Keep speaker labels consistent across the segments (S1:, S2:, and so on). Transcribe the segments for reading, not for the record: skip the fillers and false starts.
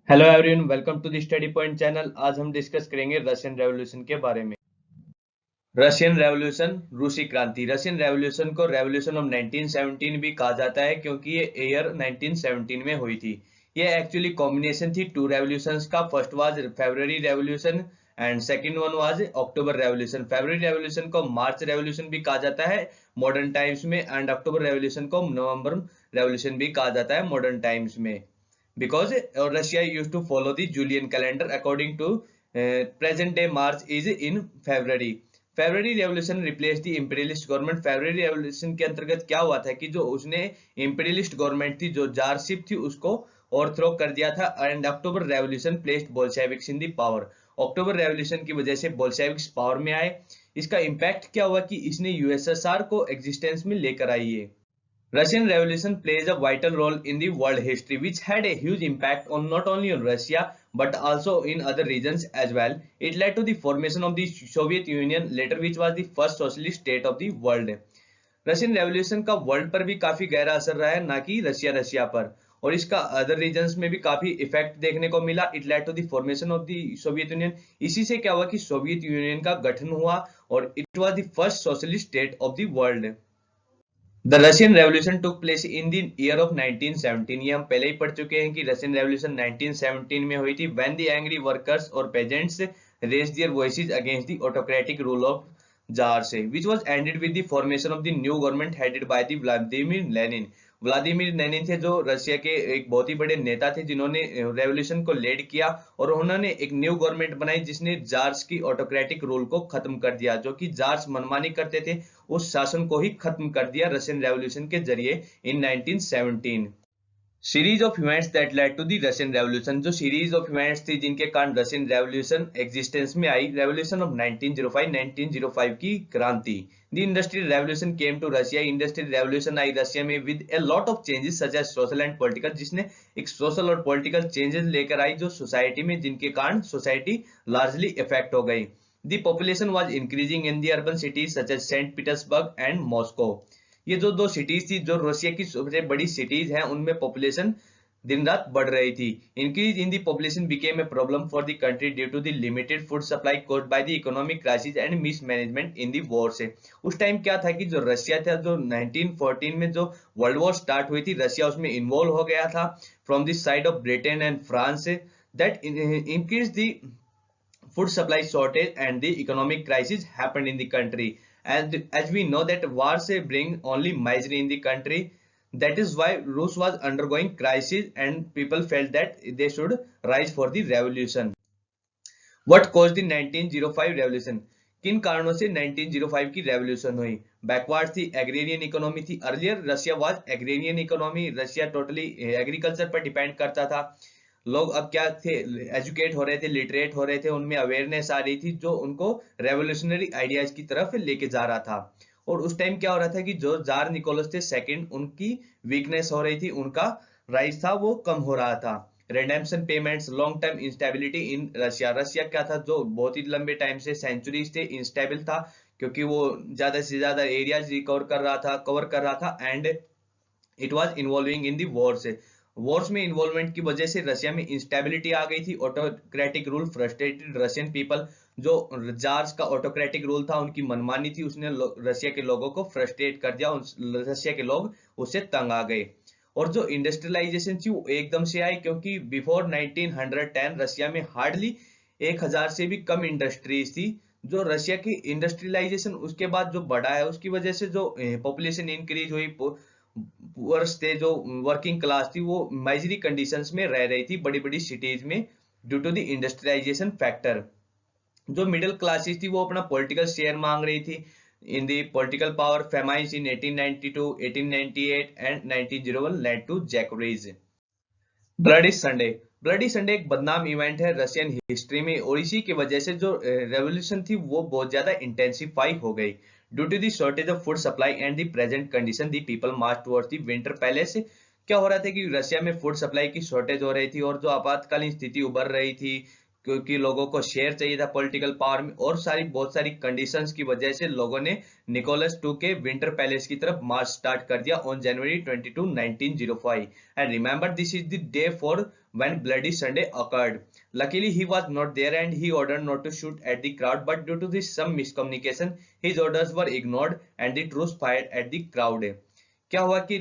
S1: Hello everyone, welcome to the study point channel. आज हम discuss करेंगे रशियन रेवोल्यूशन के बारे में। रशियन रेवोल्यूशन, रूसी क्रांति। रशियन रेवोल्यूशन को रेवोल्यूशन ऑफ 1917 भी कहा जाता है क्योंकि ये ईयर 1917 में हुई थी। ये एक्चुअली कॉम्बिनेशन थी टू रेवोल्यूशंस का। First was February revolution and second one was October revolution. February revolution को मार्च रेवोल्यूशन भी कहा जाता है मॉडर्न टाइम्स में, एंड अक्टूबर रेवोल्यूशन को नवंबर रेवोल्यूशन भी कहा जाता है मॉडर्न टाइम्स में, because Russia used to follow the Julian calendar. According to present day March is in February. February revolution replaced the imperialist government. February revolution के अंतर्गत क्या हुआ था कि जो उसने imperialist government थी, जो जारशिप थी, उसको ओवरथ्रो कर दिया था। And October revolution placed Bolsheviks in the power. October revolution की वजह से बोल्शेविक्स पावर में आए। इसका इम्पैक्ट क्या हुआ कि इसने यूएसएसआर को एग्जिस्टेंस में लेकर आई है। Russian Revolution plays a vital role in the world history, which had a huge impact on not only on Russia but also in other regions as well. It led to the formation of the Soviet Union later, which was the first socialist state of the world. Russian revolution का world पर भी काफी गहरा असर रहा है, ना कि रशिया पर। और इसका अदर रीजन्स में भी काफी इफेक्ट देखने को मिला। It led to the formation of the Soviet Union. इसी से क्या हुआ कि सोवियत यूनियन का गठन हुआ और it was the first socialist state of the world. The Russian revolution took place in the year of 1917। ये हम पहले ही पढ़ चुके हैं कि रशियन रेवोल्यूशन 1917 में हुई थी। व्हेन द एंग्री वर्कर्स और pageants raised there voices against the autocratic rule of jars, which was ended with the formation of the new government headed by the Vladimir Lenin. Vladimir Lenin थे जो Russia के एक बहुत ही बड़े नेता थे, जिन्होंने रेवोल्यूशन को लीड किया और उन्होंने एक न्यू गवर्नमेंट बनाई जिसने जार्स की ऑटोक्रेटिक रूल को खत्म कर दिया। जो कि जार्स मनमानी करते थे, उस शासन को ही खत्म कर दिया रशियन रेवोल्यूशन के जरिए in 1917। Series of events that led to the Russian revolution. जो सीरीज ऑफ इवेंट्स थी जिनके कारण रशियन रेवोल्यूशन एग्जिस्टेंस में आई। रेवोल्यूशन ऑफ 1905 की क्रांति। The industrial revolution came to Russia. Industrial revolution आई रशिया में with a lot of changes such as social and political, जिसने एक सोशल और पॉलिटिकल चेंजेस लेकर आई जो सोसाइटी में, जिनके कारण सोसाइटी लार्जली इफेक्ट हो गई। The population was increasing in the urban cities such as Saint Petersburg and Moscow. ये जो दो सिटीज थी, जो रशिया की सबसे बड़ी सिटीज हैं, उनमें पॉपुलेशन दिन रात बढ़ रही थी। Increase in the population became a problem for the country due to the limited food supply caused by the economic crisis and mismanagement in the war से। उस टाइम क्या था कि जो रशिया था, जो 1914 में जो वर्ल्ड वॉर स्टार्ट हुई थी, रशिया उसमें इन्वॉल्व हो गया था from the side of Britain and France. That increase the food supply shortage and the economic crisis happened in the country. And as we know that wars bring only misery in the country, that is why Rus was undergoing crisis and people felt that they should rise for the revolution. What caused the 1905 revolution? किन कारणों से 1905 की revolution हुई? Backward थी, agrarian economy थी। Earlier Russia was agrarian economy. Russia totally agriculture पर depend करता था। लोग अब क्या थे, एजुकेट हो रहे थे, लिटरेट हो रहे थे, उनमें अवेयरनेस आ रही थी जो उनको रेवोल्यूशनरी आइडियाज की तरफ लेके जा रहा था। और उस टाइम क्या हो रहा था कि जो जार निकोलस थे सेकंड, उनकी वीकनेस हो रही थी, उनका राइज था वो कम हो रहा था। Redemption payments, long term instability in Russia. Russia क्या था, जो बहुत ही लंबे टाइम से सेंचुरीज थे इंस्टेबल था, क्योंकि वो ज्यादा से ज्यादा एरियाज रिकवर कवर कर रहा था and it was involving in the Wars. Wars में इन्वॉल्वमेंट की वजह से रशिया में इंस्टेबिलिटी आ गई थी। Autocratic rule frustrated Russian people. जो जार्स का ऑटोक्रेटिक रूल था, उनकी मनमानी थी, उसने रशिया के लोगों को फ्रस्ट्रेट कर दिया। रशिया के लोग उससे तंग आ गए। और जो इंडस्ट्रियलाइजेशन थी वो एकदम से आई, क्योंकि बिफोर 1910 रशिया में हार्डली 1000 से भी कम इंडस्ट्रीज थी। जो रशिया की इंडस्ट्रियलाइजेशन उसके बाद जो बढ़ा है, उसकी वजह से जो पॉपुलेशन इंक्रीज हुई, पुअर्स थे, जो वर्किंग क्लास थी, वो माइजरी कंडीशंस में रह रही थी बड़ी बड़ी सिटीज में due to the industrialization factor. जो मिडिल क्लासेस थी वो अपना पॉलिटिकल शेयर मांग रही थी in the political power. Famines in 1892, 1898 and 1901 led to jacquerie. Bloody Sunday. Bloody Sunday एक बदनाम इवेंट है रशियन हिस्ट्री में, और इसी की वजह से जो रेवोल्यूशन थी वो बहुत ज्यादा इंटेंसिफाई हो गई। Due to the shortage of food supply and the present condition, the people march towards the winter palace. क्या हो रहा था कि रशिया में फूड सप्लाई की शॉर्टेज हो रही थी और जो आपातकालीन स्थिति उभर रही थी, क्योंकि लोगों को शेयर चाहिए था पॉलिटिकल पावर में, और बहुत सारी कंडीशंस की वजह से लोगों ने निकोलस II के विंटर पैलेस की तरफ मार्च स्टार्ट कर दिया on January 22, 1905. And remember this is the day for when bloody Sunday occurred. Luckily he was not there and he ordered not to shoot at the crowd, but due to this some miscommunication his orders were ignored and the troops fired at the crowd. क्या हुआ कि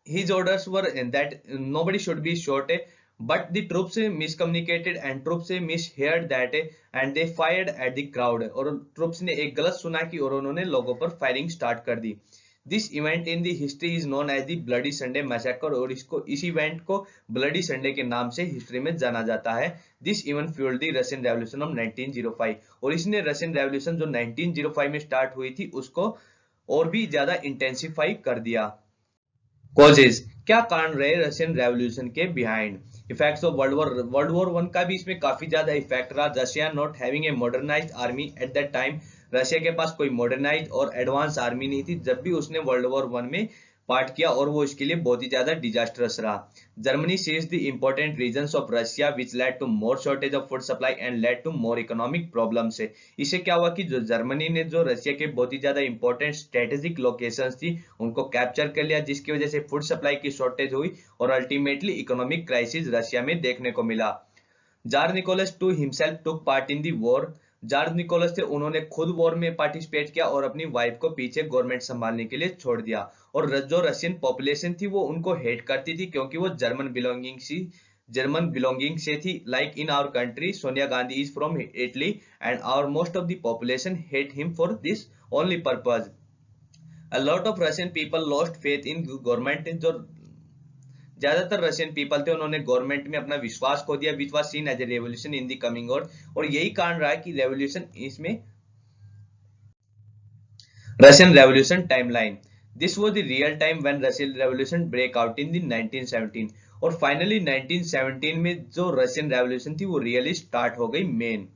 S1: his orders were that nobody should be shot, but the troops miscommunicated and troops misheard that and they fired at the crowd. और troops ने एक गलत सुना कि और उन्होंने लोगों पर फायरिंग स्टार्ट कर दी. This event in the history is known as the bloody Sunday massacre, और इस इवेंट को ब्लडी संडे के नाम से हिस्ट्री में जाना जाता है. This event fuelled the Russian revolution of 1905, और इसने रशियन रेवोल्यूशन जो 1905 में स्टार्ट हुई थी उसको और भी ज्यादा इंटेंसिफाई कर दिया. कॉजेज, क्या कारण रहे रशियन रेवोल्यूशन के behind. Effects of world war one का भी इसमें काफी ज्यादा इफेक्ट रहा. Russia not having a modernised army at that time, Russia के पास कोई मॉडर्नाइज और एडवांस आर्मी नहीं थी जब भी उसने वर्ल्ड वॉर वन में पार्ट किया, और वो इसके लिए बहुत ही ज्यादा डिजास्टरस रहा. Germany seize the important reasons of Russia which led to more shortage of food supply and led to more economic problems. इससे क्या हुआ कि जो जर्मनी ने जो रशिया के बहुत ही ज्यादा इंपॉर्टेंट स्ट्रेटेजिक लोकेशंस थी उनको कैप्चर कर लिया, जिसकी वजह से फूड सप्लाई की शॉर्टेज हुई और अल्टीमेटली इकोनॉमिक क्राइसिस रशिया में देखने को मिला. Tsar Nicholas II himself took part in the war. Tsar Nicholas थे उन्होंने खुद वॉर में पार्टिसिपेट किया और अपनी वाइफ को पीछे गवर्नमेंट संभालने के लिए छोड़ दिया. और जो रशियन पॉपुलेशन थी वो उनको हेट करती थी क्योंकि वो जर्मन बिलोंगिंग से थी. Like in our country Sonia Gandhi is from Italy and our most of the population hate him for this only purpose. A lot of Russian people lost faith in government. जो ज्यादातर Russian people थे उन्होंने government में अपना विश्वास खो दिया, which was seen as a revolution in the coming on. और यही कारण रहा कि रेवोल्यूशन इसमें Russian revolution timeline. This was the real time when Russian revolution break out in the 1917. और फाइनली 1917 में जो रशियन रेवोल्यूशन थी वो रियली स्टार्ट हो गई मेन.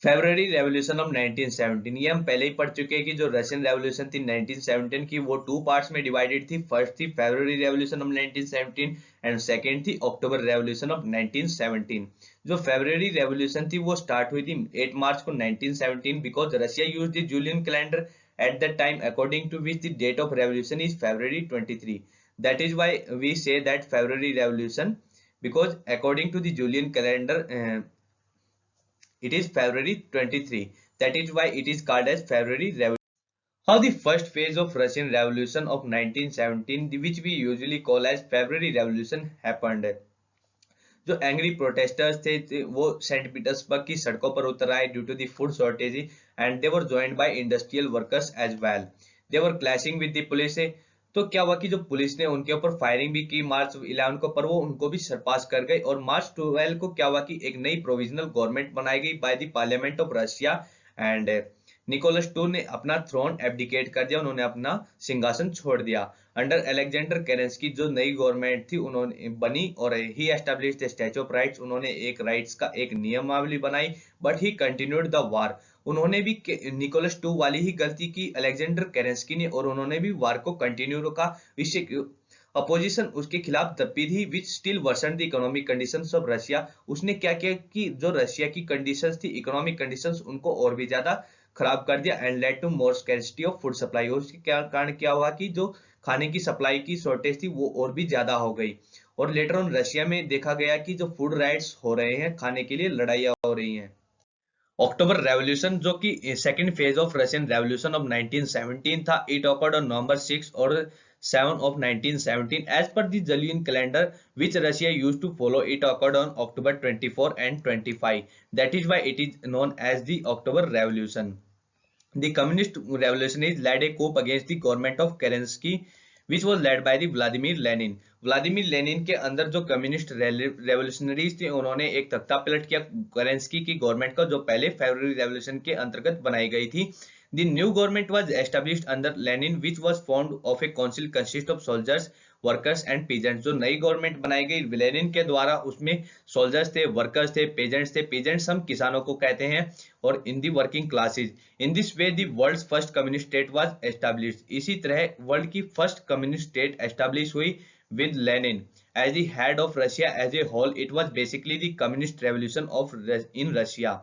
S1: फेब्रुअरी रेवोल्यूशन ऑफ 1917, ये हम पहले ही पढ़ चुके हैं कि जो रशियन रेवोल्यूशन थी 1917 की वो 2 पार्ट्स में डिवाइडेड थी. फर्स्ट थी February revolution of 1917 and second थी अक्टूबर रेवोल्यूशन ऑफ 1917. जो फेब्रुअरी रेवोल्यूशन थी वो स्टार्ट हुई थी 8 मार्च को 1917 because Russia used the Julian calendar at that time, according to which the date of revolution is February 23. That is why we say that February revolution, because according to the Julian calendar it is February 23. That is why it is called as February revolution. How the first phase of Russian revolution of 1917, which we usually call as February revolution, happened. जो angry protesters थे वो Saint Petersburg की सड़कों पर उतर आए due to the food shortage and they were joined by industrial workers as well. They were clashing with the police. तो क्या हुआ कि जो पुलिस ने उनके ऊपर फायरिंग भी की मार्च 11 को, पर वो उनको भी सरपास कर गई. और मार्च 12 को क्या हुआ कि एक नई प्रोविजनल गवर्नमेंट बनाई गई by the parliament of Russia and Nicholas II ने अपना थ्रोन एब्डिकेट कर दिया, उन्होंने अपना सिंहासन छोड़ दिया. अंडर अलेक्जेंडर केरेंस्की जो नई गवर्नमेंट थी उन्होंने बनी और ही established the statue of rights. उन्होंने एक राइट्स का एक नियमावली बनाई, but he continued the war. उन्होंने भी निकोलस II वाली ही गलती की अलेक्जेंडर केरेंस्की ने, और उन्होंने भी वार को कंटिन्यू रखा. इससे अपोजिशन उसके खिलाफ तपी थी which still worsen the economic conditions of Russia. उसने क्या किया कि जो रशिया की कंडीशंस थी, इकोनॉमिक कंडीशंस, उनको और भी ज्यादा खराब कर दिया and led to more scarcity of food supply. उसके कारण क्या हुआ कि जो खाने की सप्लाई की शॉर्टेज थी वो और भी ज्यादा हो गई. और लेटर ऑन रशिया में देखा गया कि जो फूड राइट्स हो रहे हैं, खाने के लिए लड़ाइयां हो रही हैं. अक्टूबर रेवोल्यूशन जो कि second phase of Russian revolution of 1917 था, इट ऑकर्ड ऑन नवंबर 6 और 7 of 1917 as per the Julian calendar which Russia used to follow. It occurred on October 24 and 25. That is why it is known as the October Revolution. The communist revolution is led a coup against the government of Kerensky, which was led by the Vladimir Lenin. Vladimir Lenin के अंदर जो communist revolutionaries थे उन्होंने एक तख्ता पलट किया केरेंस्की की गवर्नमेंट का, जो पहले फरवरी रेवोल्यूशन के अंतर्गत बनाई गई थी. The new government was established under Lenin, which was formed of a council consist of soldiers, workers and peasants. जो नई गवर्नमेंट बनाई गई लेनिन के द्वारा, उसमें सोल्जर्स थे, वर्कर्स थे, पेजेंट्स थे. पेजेंट्स हम किसानों को कहते हैं, और in the working classes. In this way the world's first communist state was established. इसी तरह वर्ल्ड की फर्स्ट कम्युनिस्ट स्टेट एस्टैब्लिश हुई with Lenin as the head of Russia as a whole. It was basically the communist revolution of in Russia,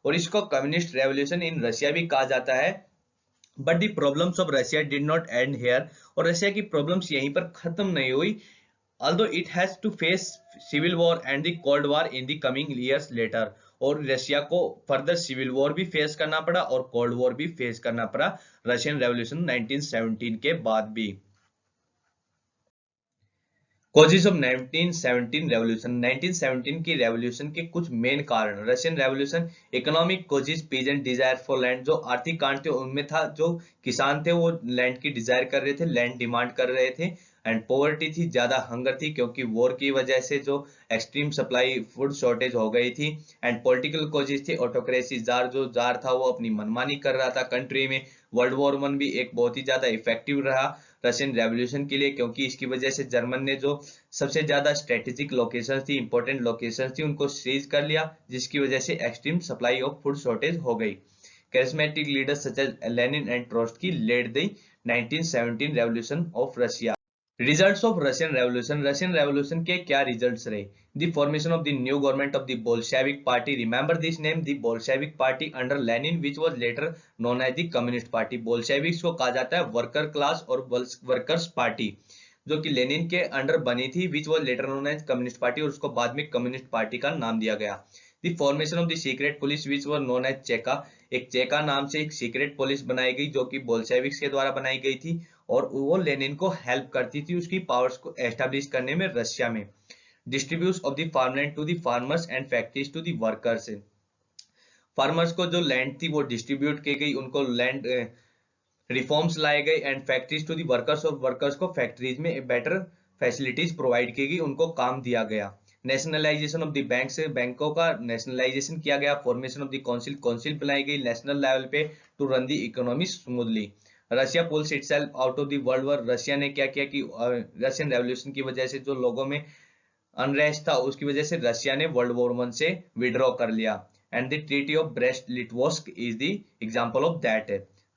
S1: और इसको communist revolution in Russia भी कहा जाता है. But the problems of Russia did not end here, और Russia की problems यहीं पर खत्म नहीं हुई. although it has to face civil war and the cold war in the coming years later, और रशिया को फर्दर सिविल वॉर भी फेस करना पड़ा और कोल्ड वॉर भी फेस करना पड़ा रशियन रेवोल्यूशन 1917 के बाद भी. Causes of 1917 revolution. 1917 की रेवोल्यूशन के कुछ मेन कारण. Russian revolution economic causes, peasant desire for land. जो आर्थिक कारण थे उनमें था जो किसान थे वो लैंड की डिजायर कर रहे थे, लैंड डिमांड कर रहे थे. एंड पॉवर्टी थी, ज्यादा हंगर थी क्योंकि वॉर की वजह से जो एक्सट्रीम सप्लाई फूड शॉर्टेज हो गई थी. एंड पॉलिटिकल कॉजेज थी, ऑटोक्रेसी, जार था वो अपनी मनमानी कर रहा था कंट्री में. वर्ल्ड वॉर 1 भी एक बहुत ही ज्यादा इफेक्टिव रहा रशियन रेवोल्यूशन के लिए, क्योंकि इसकी वजह से जर्मन ने जो सबसे ज्यादा स्ट्रेटेजिक लोकेशन थी, इंपॉर्टेंट लोकेशन थी, उनको सीज कर लिया, जिसकी वजह से extreme supply of food shortage हो गई. charismatic leaders such as Lenin and Trotsky led the 1917 revolution of Russia. Results of Russian Revolution. Russian Revolution के क्या results रहे? The formation of the new government of the Bolshevik Party. Remember this name, the Bolshevik Party under Lenin, which was later known as the Communist Party. Bolsheviks को कहा जाता है worker class और workers party, जो कि Lenin के under बनी थी, which was later known as communist party, और उसको बाद में कम्युनिस्ट पार्टी का नाम दिया गया. The formation of the secret police, which was known as चेका. एक चेका नाम से एक सीक्रेट पुलिस बनाई गई जो कि बोल्शेविक्स के द्वारा बनाई गई थी, और वो लेनिन को हेल्प करती थी उसकी पावर्स को एस्टेब्लिश करने में रशिया में. Distribution of the farmland to the farmers and factories to the workers. Farmers को जो लैंड थी वो डिस्ट्रीब्यूट की गई, उनको लैंड रिफॉर्म्स लाए गए. And factories to the workers, और वर्कर्स को फैक्ट्रीज में बेटर फैसिलिटीज प्रोवाइड की गई, उनको काम दिया गया. नेशनलाइजेशन ऑफ द बैंक से बैंकों का नेशनलाइजेशन किया गया. Formation of the council, council बनाई गई नेशनल लेवल पे to run the economy smoothly. Russia pulls itself out of the world war. Russia ने क्या किया कि रशियन रेवोल्यूशन की वजह से जो लोगों में अनरेस्ट था उसकी वजह से रशिया ने वर्ल्ड वॉर 1 से विड्रॉ कर लिया. And the treaty of Brest Litovsk is the example of that.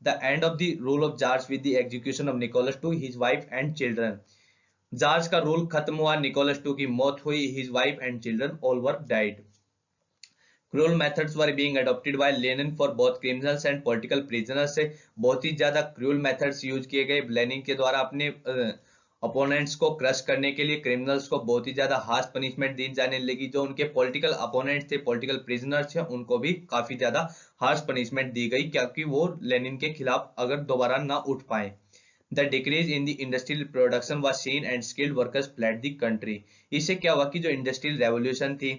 S1: The end of the rule of tsars with the execution of Nicholas two his wife and children. Tsars का rule खत्म हुआ, Nicholas II की मौत हुई, his wife and children all were died. Cruel methods were being adopted by Lenin for both criminals and political prisoners. से बहुत ही ज्यादा cruel methods use किए गए लेनिन के द्वारा अपने अपोनेंट्स को क्रश करने के लिए. क्रिमिनल्स को बहुत ही ज्यादा हार्श पनिशमेंट दी जाने लगी. जो उनके पॉलिटिकल अपोनेंट्स थे, पॉलिटिकल प्रिजनर्स थे, उनको भी काफी ज्यादा हार्श पनिशमेंट दी गई क्योंकि वो लेनिन के खिलाफ अगर दोबारा ना उठ पाए. The decrease in the industrial production was seen and skilled workers fled the country. इससे क्या हुआ कि जो इंडस्ट्रियल रेवोल्यूशन थी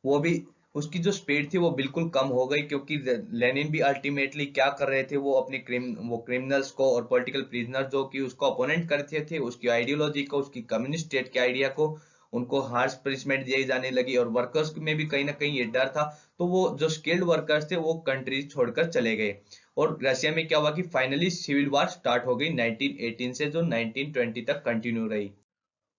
S1: वो भी उसकी जो स्पीड थी वो बिल्कुल कम हो गई, क्योंकि लेनिन भी अल्टीमेटली क्या कर रहे थे, वो अपने क्रिमिनल्स को और पॉलिटिकल प्रिजनर जो कि उसको अपोनेंट करते थे, उसकी आइडियोलॉजी को, उसकी कम्युनिस्ट स्टेट के आइडिया को, उनको हार्श पनिशमेंट दी जाने लगी. और वर्कर्स में भी कहीं ना कहीं ये डर था, तो वो जो स्किल्ड वर्कर्स थे वो कंट्री छोड़कर चले गए. और रशिया में क्या हुआ कि फाइनली सिविल वॉर स्टार्ट हो गई 1918 से, जो 1920 तक कंटिन्यू रही.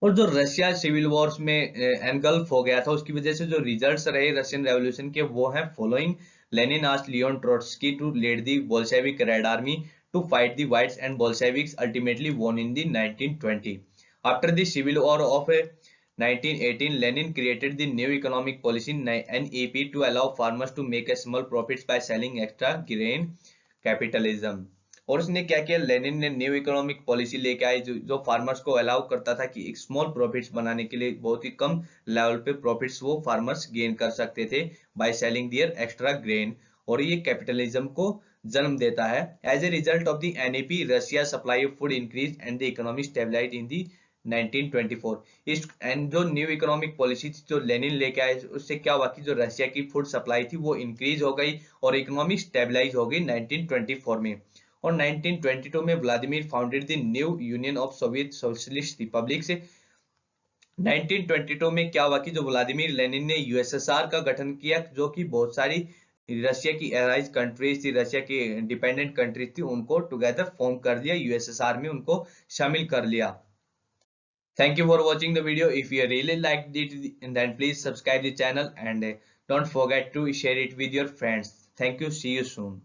S1: और जो रशिया सिविल वॉर्स में एनगल्फ हो गया था उसकी वजह से जो रिजल्ट्स रहे रशियन रेवोल्यूशन के वो हैं following. Lenin asked Leon Trotsky to lead the Bolshevik red army to fight the whites and Bolsheviks ultimately won in the 1920. After the civil war of 1918, Lenin created the new economic policy NEP to allow farmers to make a small profits by selling extra grain. Capitalism. और उसने क्या किया, Lenin ने new economic policy लेके आई जो farmers को allow करता था कि एक स्मॉल प्रॉफिट्स बनाने के लिए बहुत ही कम लेवल पे प्रॉफिट्स वो फार्मर्स गेन कर सकते थे by selling their extra grain. और ये कैपिटलिज्म को जन्म देता है. As a result of the NEP Russia supply of food increase and the economy stabilized in the 1924. इस एंड जो न्यू इकोनॉमिक पॉलिसी जो लेनिन लेके आए उससे क्या हुआ कि जो रशिया की फूड सप्लाई थी वो इंक्रीज हो गई और इकोनॉमी स्टेबलाइज हो गई 1924 में. और 1922 में Vladimir founded the new union of Soviet socialist Republic. से 1922 में क्या हुआ कि जो व्लादिमीर लेनिन ने यूएसएसआर का गठन किया, जो कि बहुत सारी रशिया की एलाइज कंट्रीज थी, रशिया की इंडिपेंडेंट कंट्रीज थी, उनको टुगेदर फॉर्म कर दिया, यूएसएसआर में उनको शामिल कर लिया. Thank you for watching the video. If you really liked it, then please subscribe the channel and don't forget to share it with your friends. Thank you. See you soon.